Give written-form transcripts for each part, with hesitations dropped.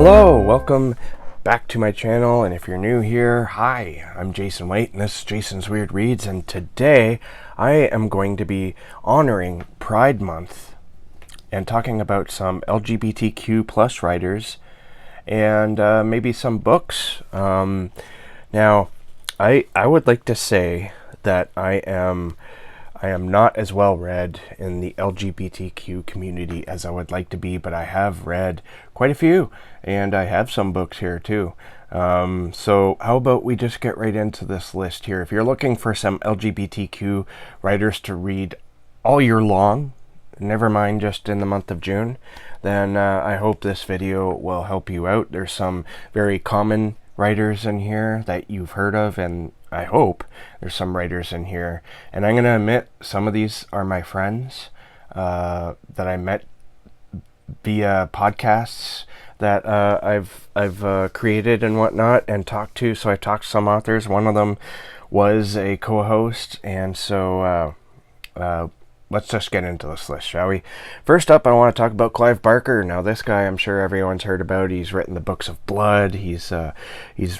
Hello, welcome back to my channel, and if you're new here, hi, I'm Jason White, and this is Jason's Weird Reads, and today I am going to be honoring Pride Month and talking about some LGBTQ plus writers and maybe some books. Now, I would like to say that I am not as well read in the LGBTQ community as I would like to be, but I have read quite a few, and I have some books here too. So how about we just get right into this list here. If you're looking for some LGBTQ writers to read all year long, never mind just in the month of June, then I hope this video will help you out. There's some very common writers in here that you've heard of, and I hope there's some writers in here, and I'm going to admit some of these are my friends that I met via podcasts that I've created and whatnot and talked to. So I talked to some authors. One of them was a co-host, and so let's just get into this list, shall we? First up, I want to talk about Clive Barker. Now, this guy I'm sure everyone's heard about. He's written the Books of Blood. He's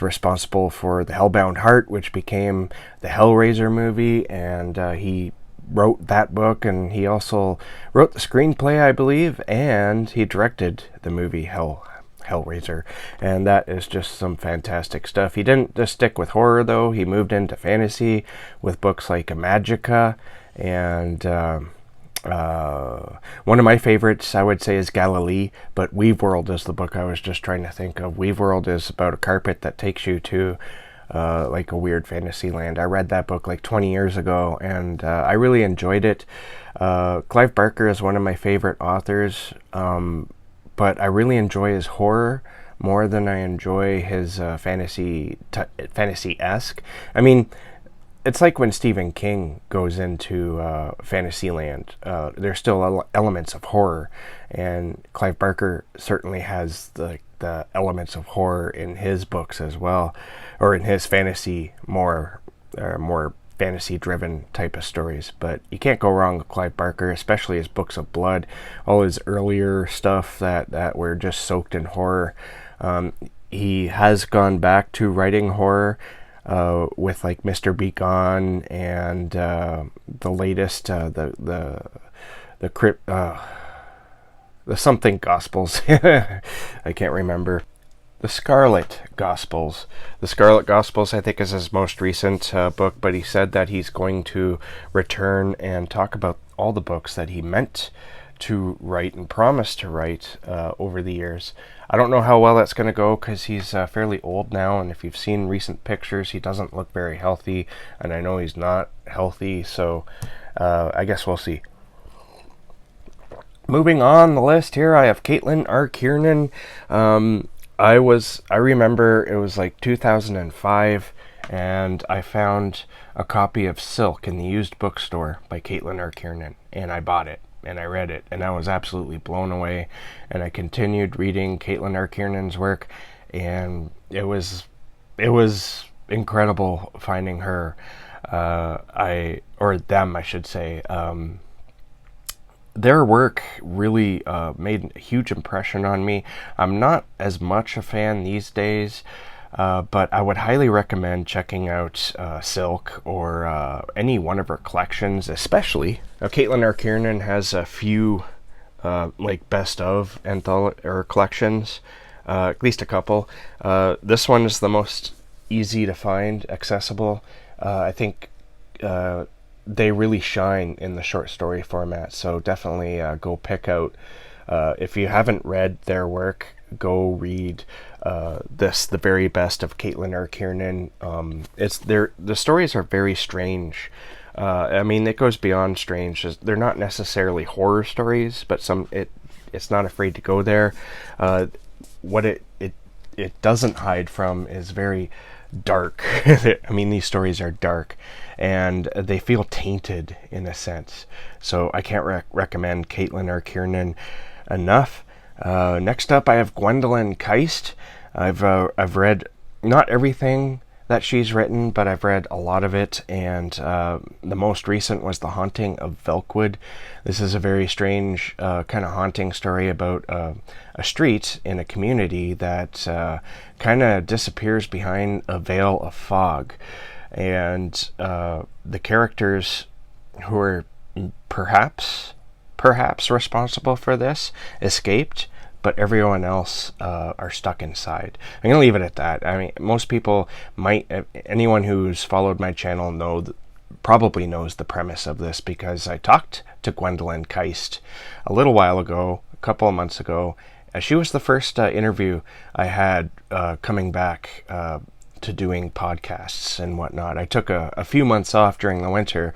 responsible for The Hellbound Heart, which became the Hellraiser movie, and he wrote that book, and he also wrote the screenplay, I believe, and he directed the movie Hellraiser, and that is just some fantastic stuff. He didn't just stick with horror, though. He moved into fantasy with books like Magica, and one of my favorites, I would say, is Galilee, but Weaveworld is the book I was just trying to think of. Weaveworld is about a carpet that takes you to like a weird fantasy land. I read that book like 20 years ago, and I really enjoyed it. Clive Barker is one of my favorite authors, but I really enjoy his horror more than I enjoy his fantasy-esque. I mean, it's like when Stephen King goes into Fantasyland. There's still elements of horror, and Clive Barker certainly has the elements of horror in his books as well, or in his fantasy, more fantasy-driven type of stories. But you can't go wrong with Clive Barker, especially his Books of Blood, all his earlier stuff that were just soaked in horror. He has gone back to writing horror, with like Mr. Be Gone and the latest the something Gospels. I can't remember. The Scarlet Gospels. The Scarlet Gospels, I think, is his most recent book, but he said that he's going to return and talk about all the books that he meant to write and promised to write over the years. I don't know how well that's going to go, because he's fairly old now, and if you've seen recent pictures, he doesn't look very healthy, and I know he's not healthy, so I guess we'll see. Moving on the list here, I have Caitlin R. Kiernan. I remember it was like 2005, and I found a copy of Silk in the used bookstore by Caitlin R. Kiernan, and I bought it. And I read it, and I was absolutely blown away. And I continued reading Caitlin R. Kiernan's work, and it was incredible finding her. I should say. Their work really made a huge impression on me. I'm not as much a fan these days, but I would highly recommend checking out Silk or any one of her collections, especially. Now, Caitlin R. Kiernan has a few like best of collections, at least a couple. This one is the most easy to find, accessible. I think they really shine in the short story format, so definitely go pick out. If you haven't read their work, go read the very best of Caitlin R. Kiernan. The stories are very strange. I mean, it goes beyond strange. They're not necessarily horror stories, but it's not afraid to go there. What it doesn't hide from is very dark. I mean, these stories are dark, and they feel tainted in a sense. So I can't recommend Caitlin R. Kiernan enough. Next up, I have Gwendolyn Keist. I've read not everything that she's written, but I've read a lot of it, and the most recent was The Haunting of Velkwood. This is a very strange kind of haunting story about a street in a community that kind of disappears behind a veil of fog, and the characters who are perhaps responsible for this escaped, but everyone else are stuck inside. I'm going to leave it at that. I mean, most people might, anyone who's followed my channel probably knows the premise of this, because I talked to Gwendolyn Keist a little while ago, a couple of months ago. She was the first interview I had coming back to doing podcasts and whatnot. I took a few months off during the winter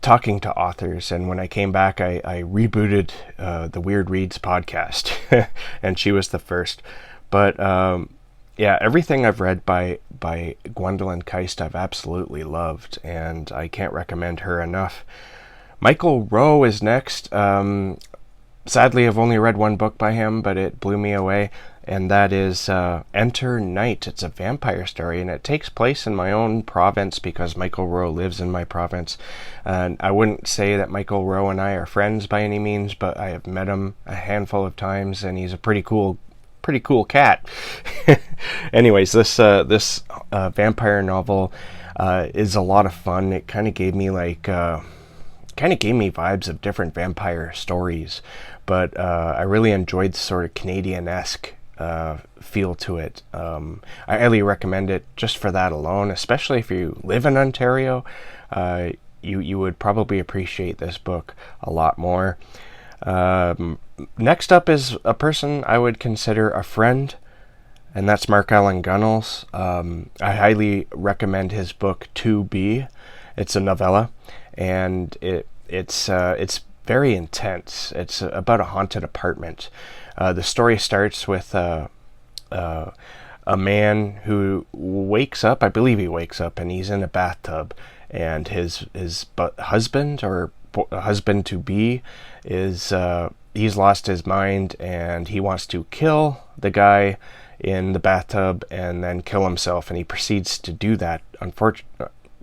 talking to authors, and when I came back I rebooted the Weird Reads podcast and she was the first. But yeah, everything I've read by Gwendolyn Keist I've absolutely loved, and I can't recommend her enough. Michael Rowe is next. Sadly, I've only read one book by him, but it blew me away, and that is Enter Night. It's a vampire story, and it takes place in my own province because Michael Rowe lives in my province. And I wouldn't say that Michael Rowe and I are friends by any means, but I have met him a handful of times, and he's a pretty cool cat. Anyways, this vampire novel is a lot of fun. It kind of gave me vibes of different vampire stories, but I really enjoyed the sort of Canadian-esque feel to it. I highly recommend it just for that alone, especially if you live in Ontario. You would probably appreciate this book a lot more. Next up is a person I would consider a friend, and that's Mark Allen Gunnels. I highly recommend his book 2B. It's a novella, and it's very intense. It's about a haunted apartment. The story starts with a man who wakes up. I believe he wakes up, and he's in a bathtub, and his husband, or husband to be, is he's lost his mind, and he wants to kill the guy in the bathtub and then kill himself, and he proceeds to do that.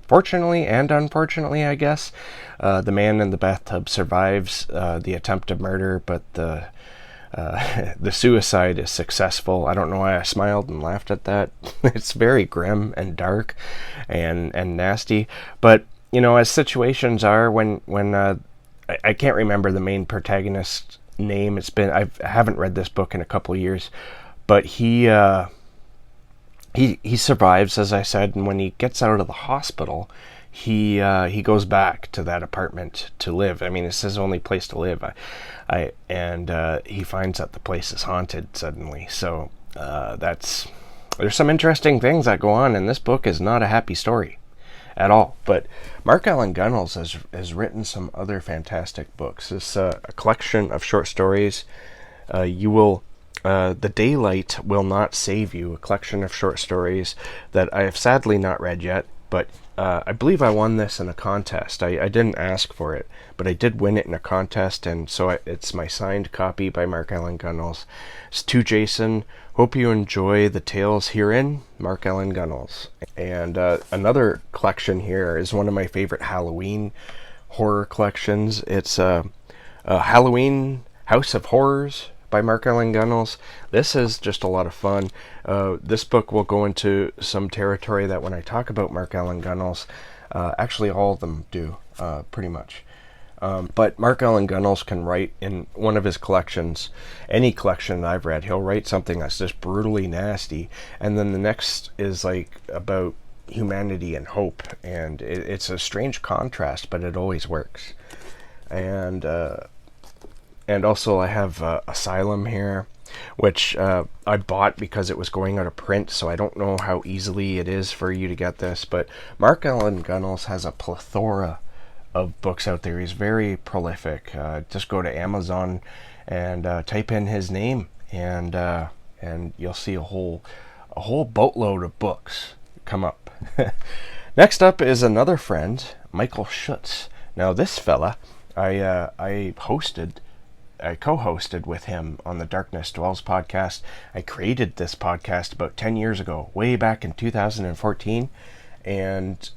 Fortunately and unfortunately, I guess, the man in the bathtub survives the attempted murder, but the suicide is successful. I don't know why I smiled and laughed at that. It's very grim and dark and nasty. But you know, as situations are, when I can't remember the main protagonist's name. I haven't read this book in a couple of years, but he survives, as I said, and when he gets out of the hospital, he goes back to that apartment to live. I mean, it's his only place to live. He finds that the place is haunted suddenly. So there's some interesting things that go on, and this book is not a happy story at all. But Mark Allen Gunnels has written some other fantastic books. It's a collection of short stories. The Daylight Will Not Save You, a collection of short stories that I have sadly not read yet, but I believe I won this in a contest. I didn't ask for it, but I did win it in a contest, and so it's my signed copy by Mark Allen Gunnels. It's to Jason. Hope you enjoy the tales herein, Mark Allen Gunnels. And another collection here is one of my favorite Halloween horror collections. It's Halloween House of Horrors by Mark Allen Gunnels. This is just a lot of fun. This book will go into some territory that when I talk about Mark Allen Gunnels, actually all of them do, pretty much. But Mark Allen Gunnels can write in one of his collections, any collection that I've read, he'll write something that's just brutally nasty, and then the next is like about humanity and hope, and it's a strange contrast, but it always works. And also I have Asylum here, which I bought because it was going out of print, so I don't know how easily it is for you to get this, but Mark Allen Gunnels has a plethora of books out there. He's very prolific. Just go to Amazon and type in his name, and you'll see a whole boatload of books come up. Next up is another friend, Michael Schutz. Now this fella I hosted I co-hosted with him on the Darkness Dwells podcast. I created this podcast about 10 years ago, way back in 2014, and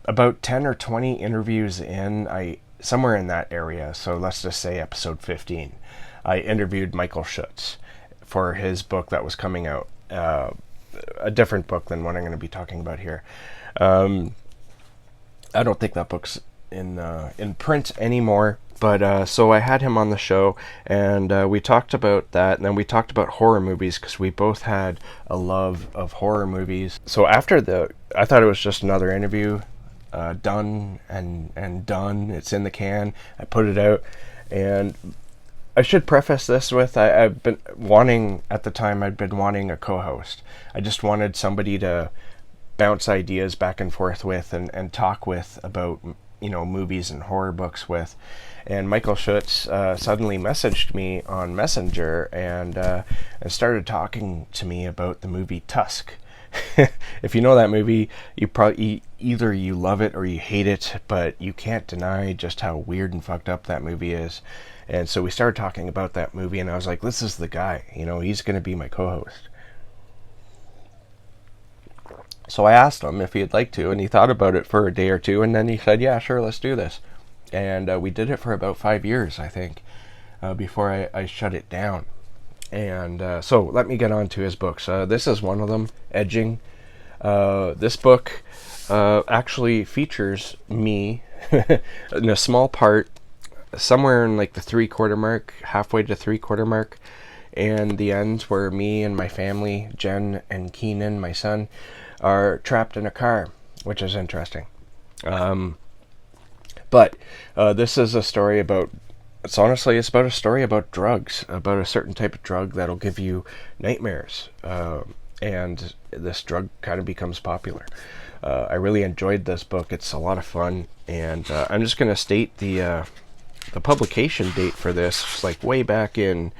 about 10 or 20 interviews in, somewhere in that area, so let's just say episode 15, I interviewed Michael Schutz for his book that was coming out, a different book than what I'm going to be talking about here. I don't think that book's in print anymore, but so I had him on the show, and we talked about that, and then we talked about horror movies, because we both had a love of horror movies. So after I thought it was just another interview, done and done. It's in the can. I put it out, and I should preface this with I've been wanting, at the time I'd been wanting a co-host. I just wanted somebody to bounce ideas back and forth with and talk with about, movies and horror books with. And Michael Schutz suddenly messaged me on Messenger and started talking to me about the movie Tusk. If you know that movie, you probably either you love it or you hate it, but you can't deny just how weird and fucked up that movie is. And so we started talking about that movie, and I was like, this is the guy, he's going to be my co-host. So I asked him if he'd like to, and he thought about it for a day or two, and then he said, yeah, sure, let's do this. And we did it for about 5 years, I think, before I shut it down. And so let me get on to his books. This is one of them, Edging. This book actually features me in a small part, somewhere in like the 3/4 mark, halfway to 3/4 mark, and the end where me and my family, Jen and Keenan, my son, are trapped in a car, which is interesting. But this is a story about, it's about a story about drugs, about a certain type of drug that'll give you nightmares. And this drug kind of becomes popular. I really enjoyed this book. It's a lot of fun. And I'm just going to state the publication date for this. It's like way back in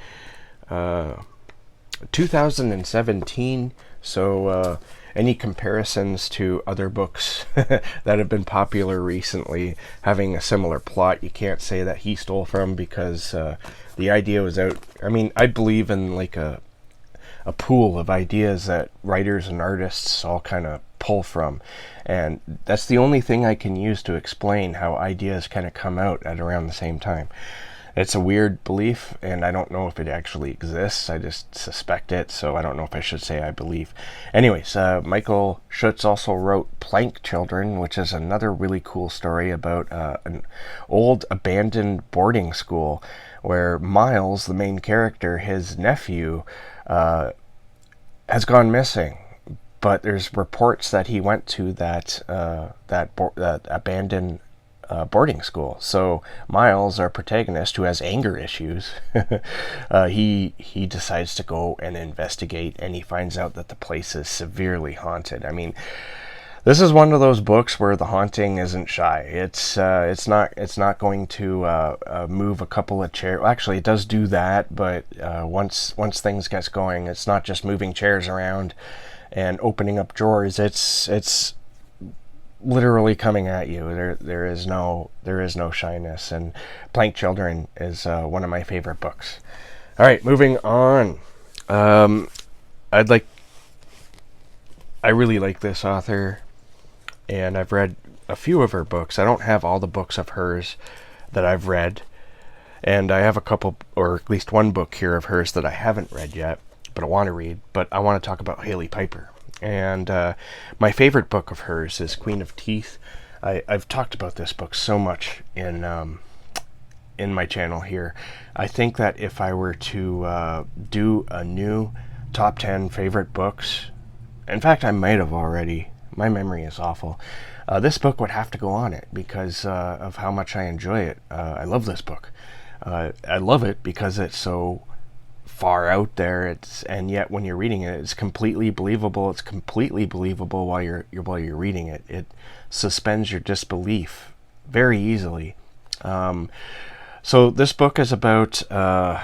2017. So any comparisons to other books that have been popular recently having a similar plot, you can't say that he stole from, because the idea was out. I mean, I believe in like a pool of ideas that writers and artists all kind of pull from, and that's the only thing I can use to explain how ideas kind of come out at around the same time. It's a weird belief, and I don't know if it actually exists. I just suspect it, so I don't know if I should say I believe. Anyways, Michael Schutz also wrote Plank Children, which is another really cool story about an old abandoned boarding school where Miles, the main character, his nephew, has gone missing. But there's reports that he went to that abandoned boarding school. So Miles, our protagonist, who has anger issues, he decides to go and investigate, and he finds out that the place is severely haunted. I mean, this is one of those books where the haunting isn't shy. It's not going to move a couple of chairs. Well, actually, it does do that, but once things gets going, it's not just moving chairs around and opening up drawers. It's literally coming at you. There is no shyness, and Plank Children is one of my favorite books. All right, moving on. I really like this author, and I've read a few of her books. I don't have all the books of hers that I've read, and I have a couple, or at least one book here of hers that I haven't read yet, but I want to read. But I want to talk about Haley Piper. And my favorite book of hers is Queen of Teeth. I've talked about this book so much in my channel here. I think that if I were to do a new top 10 favorite books, in fact, I might have already. My memory is awful. This book would have to go on it because of how much I enjoy it. I love this book. I love it because it's so far out there, and yet when you're reading it, it's completely believable. It's completely believable while you're reading it. It suspends your disbelief very easily. So this book is about a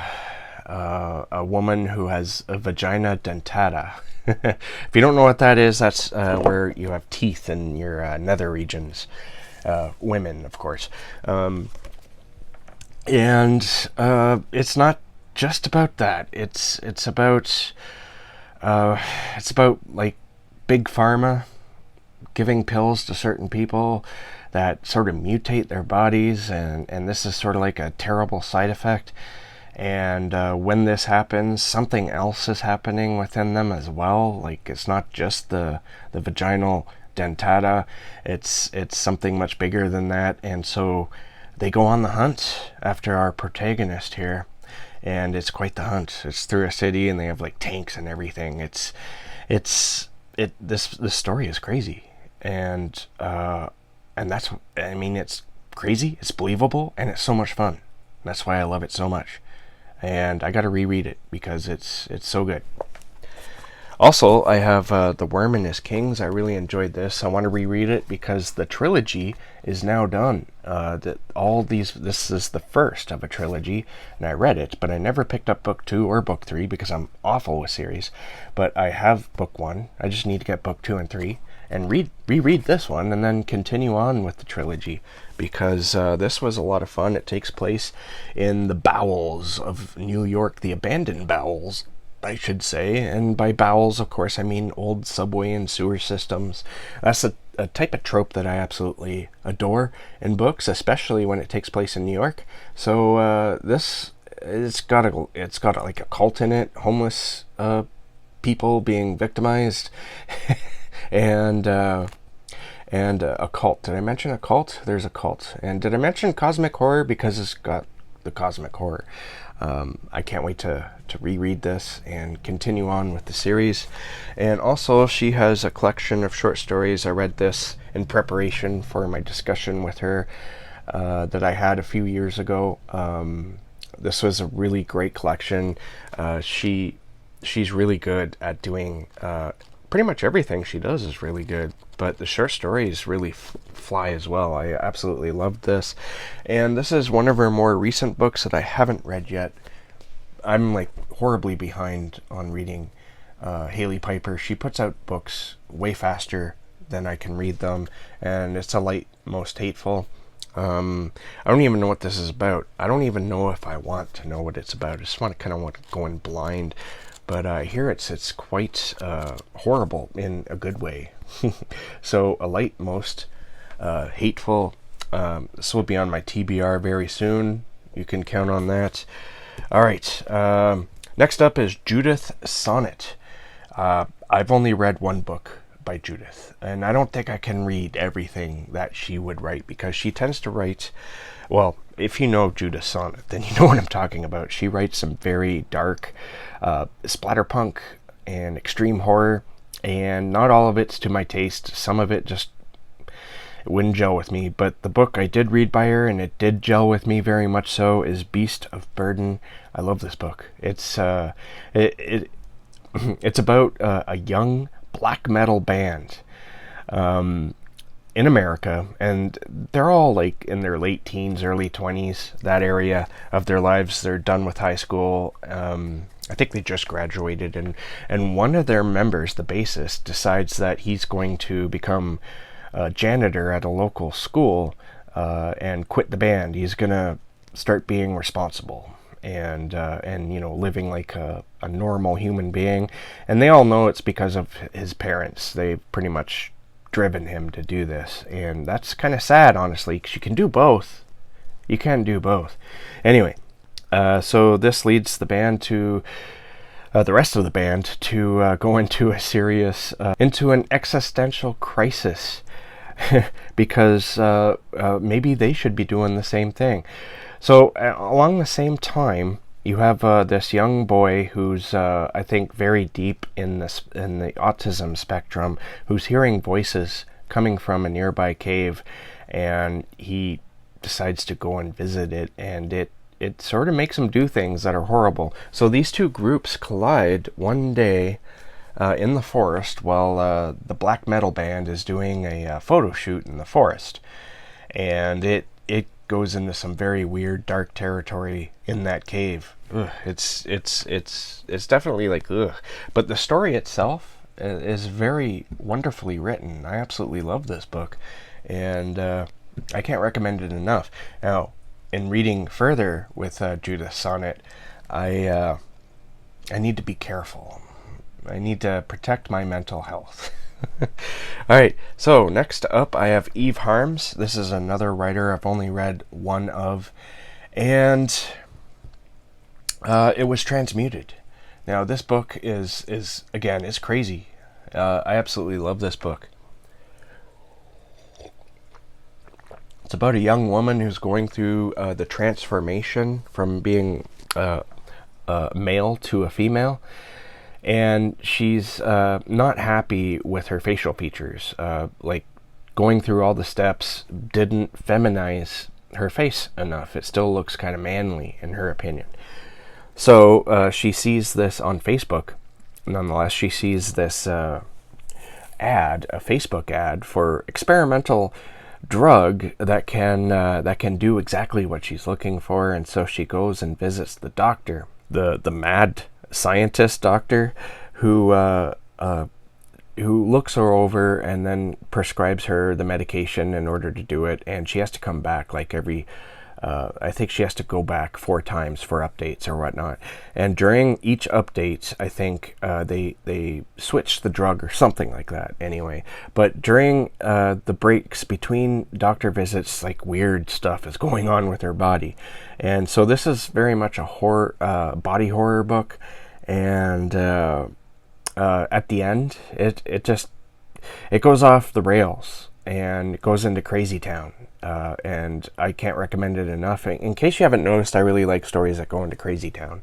woman who has a vagina dentata. If you don't know what that is, that's where you have teeth in your nether regions. Women, of course. And it's not just about that. It's about like big pharma giving pills to certain people that sort of mutate their bodies, and this is sort of like a terrible side effect. And when this happens, something else is happening within them as well. Like, it's not just the vaginal dentata, it's something much bigger than that. And so they go on the hunt after our protagonist here, and it's quite the hunt. It's through a city, and they have like tanks and everything. This story is crazy, and that's, I mean, it's crazy, it's believable, and it's so much fun. That's why I love it so much, and I got to reread it because it's so good. Also, I have The Worm and His Kings. I really enjoyed this. I want to reread it because the trilogy is now done. This is the first of a trilogy, and I read it, but I never picked up book 2 or book 3 because I'm awful with series. But I have book 1. I just need to get book 2 and 3 and reread this one and then continue on with the trilogy, because this was a lot of fun. It takes place in the bowels of New York, the abandoned bowels, I should say. And by bowels, of course, I mean old subway and sewer systems. That's a type of trope that I absolutely adore in books, especially when it takes place in New York. So it's got like a cult in it, homeless people being victimized, and a cult. Did I mention a cult? There's a cult. And did I mention cosmic horror? Because it's got the cosmic horror. I can't wait to reread this and continue on with the series. And also, she has a collection of short stories. I read this in preparation for my discussion with her that I had a few years ago. This was a really great collection. She's really good at doing pretty much everything she does is really good, but the short stories really fly as well. I absolutely loved this, and this is one of her more recent books that I haven't read yet. I'm like horribly behind on reading Haley Piper. She puts out books way faster than I can read them, and it's A Light Most Hateful. I don't even know what this is about. I don't even know if I want to know what it's about. I just want to go in blind. But I hear it's quite horrible in a good way. So A Light Most Hateful. This will be on my TBR very soon. You can count on that. All right. Next up is Judith Sonnet. I've only read one book by Judith, and I don't think I can read everything that she would write, because she tends to write, well, if you know Judith Sonnet, then you know what I'm talking about. She writes some very dark splatterpunk and extreme horror, and not all of it's to my taste. Some of it just wouldn't gel with me, but the book I did read by her, and it did gel with me very much so, is Beast of Burden. I love this book. It's it's about a young black metal band in America, and they're all like in their late teens, early 20s, that area of their lives. They're done with high school. I think they just graduated, and one of their members, the bassist, decides that he's going to become a janitor at a local school and quit the band. He's gonna start being responsible and living like a normal human being. And they all know it's because of his parents. They've pretty much driven him to do this, and that's kind of sad, honestly, because you can do both. You can do both. Anyway, so this leads the band to the rest of the band to go into a serious into an existential crisis because maybe they should be doing the same thing. So along the same time, you have this young boy who's I think very deep in the autism spectrum, who's hearing voices coming from a nearby cave, and he decides to go and visit it, and it sort of makes him do things that are horrible. So these two groups collide one day in the forest while the black metal band is doing a photo shoot in the forest, and it goes into some very weird dark territory in that cave. Ugh, it's definitely like ugh. But the story itself is very wonderfully written. I absolutely love this book, and I can't recommend it enough. Now, in reading further with Judith Sonnet, I need to be careful. I need to protect my mental health. Alright, so next up I have Eve Harms. This is another writer I've only read one of, and it was transmuted. Now this book is again, is crazy. I absolutely love this book. It's about a young woman who's going through the transformation from being male to a female, and she's not happy with her facial features. Like, going through all the steps didn't feminize her face enough. It still looks kind of manly in her opinion. So she sees this on Facebook. Nonetheless, she sees this ad, a Facebook ad for experimental drug that can do exactly what she's looking for, and so she goes and visits the doctor, the mad scientist doctor, who looks her over and then prescribes her the medication in order to do it, and she has to come back like every I think she has to go back 4 times for updates or whatnot. And during each update, I think they switch the drug or something like that anyway. But during the breaks between doctor visits, like, weird stuff is going on with her body. And so this is very much a horror, body horror book. And at the end, it goes off the rails and it goes into Crazy Town. And I can't recommend it enough. In case you haven't noticed, I really like stories that go into Crazy Town,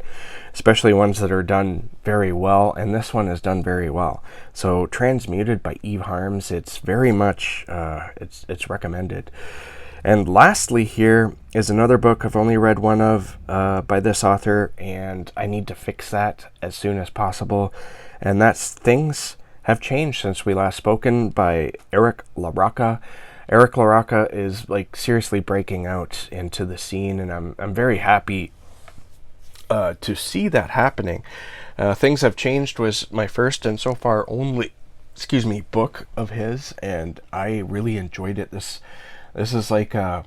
especially ones that are done very well, and this one is done very well. So Transmuted by Eve Harms, it's very much it's recommended. And lastly here is another book I've only read one of by this author, and I need to fix that as soon as possible, and that's Things Have Changed Since We Last Spoken by Eric LaRocca. Eric LaRocca is, like, seriously breaking out into the scene, and I'm very happy to see that happening. Things Have Changed was my first and so far only, book of his, and I really enjoyed it. This is like a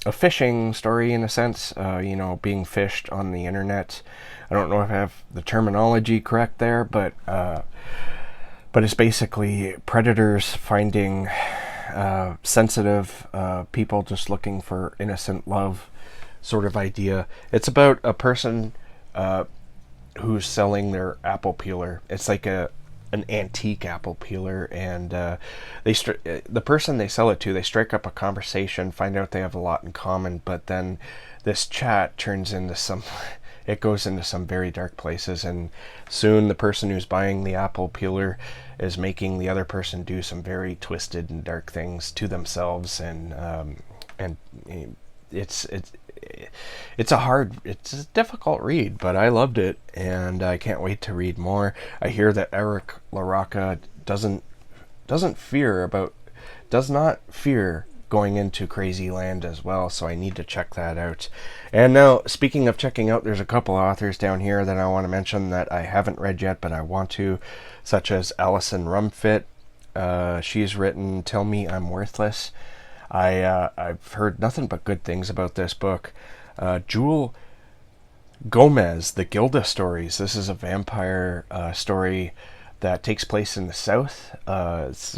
fishing story in a sense, being fished on the internet. I don't know if I have the terminology correct there, but it's basically predators finding sensitive people just looking for innocent love sort of idea. It's about a person who's selling their apple peeler. It's like an antique apple peeler, and the person they sell it to, they strike up a conversation, find out they have a lot in common, but then this chat turns into it goes into some very dark places, and soon the person who's buying the apple peeler is making the other person do some very twisted and dark things to themselves, and it's a difficult read, but I loved it, and I can't wait to read more. I hear that Eric LaRocca does not fear going into crazy land as well, so I need to check that out. And now, speaking of checking out, there's a couple authors down here that I want to mention that I haven't read yet, but I want to, such as Alison Rumfitt. She's written Tell Me I'm Worthless. I've heard nothing but good things about this book. Jewel Gomez, The Gilda Stories. This is a vampire story that takes place in the South. It's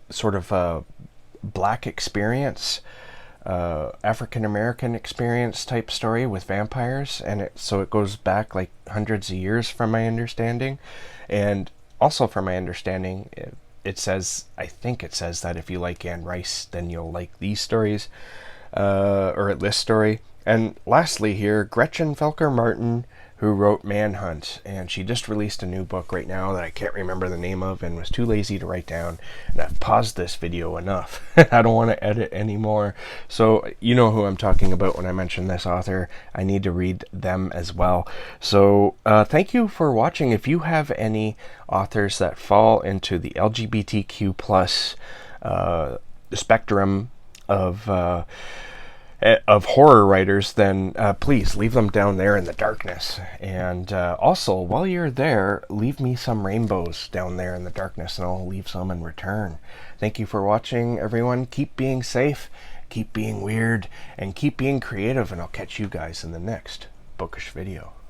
sort of a Black experience, African American experience type story with vampires, and so it goes back like hundreds of years from my understanding. And also from my understanding, I think it says that if you like Anne Rice, then you'll like these stories, or this story. And lastly here, Gretchen Felker Martin, who wrote Manhunt, and she just released a new book right now that I can't remember the name of and was too lazy to write down, and I've paused this video enough. I don't want to edit anymore. So you know who I'm talking about when I mention this author. I need to read them as well. So thank you for watching. If you have any authors that fall into the LGBTQ plus spectrum of horror writers, then please leave them down there in the darkness. And also, while you're there, leave me some rainbows down there in the darkness, and I'll leave some in return. Thank you for watching, everyone. Keep being safe, keep being weird, and keep being creative, and I'll catch you guys in the next bookish video.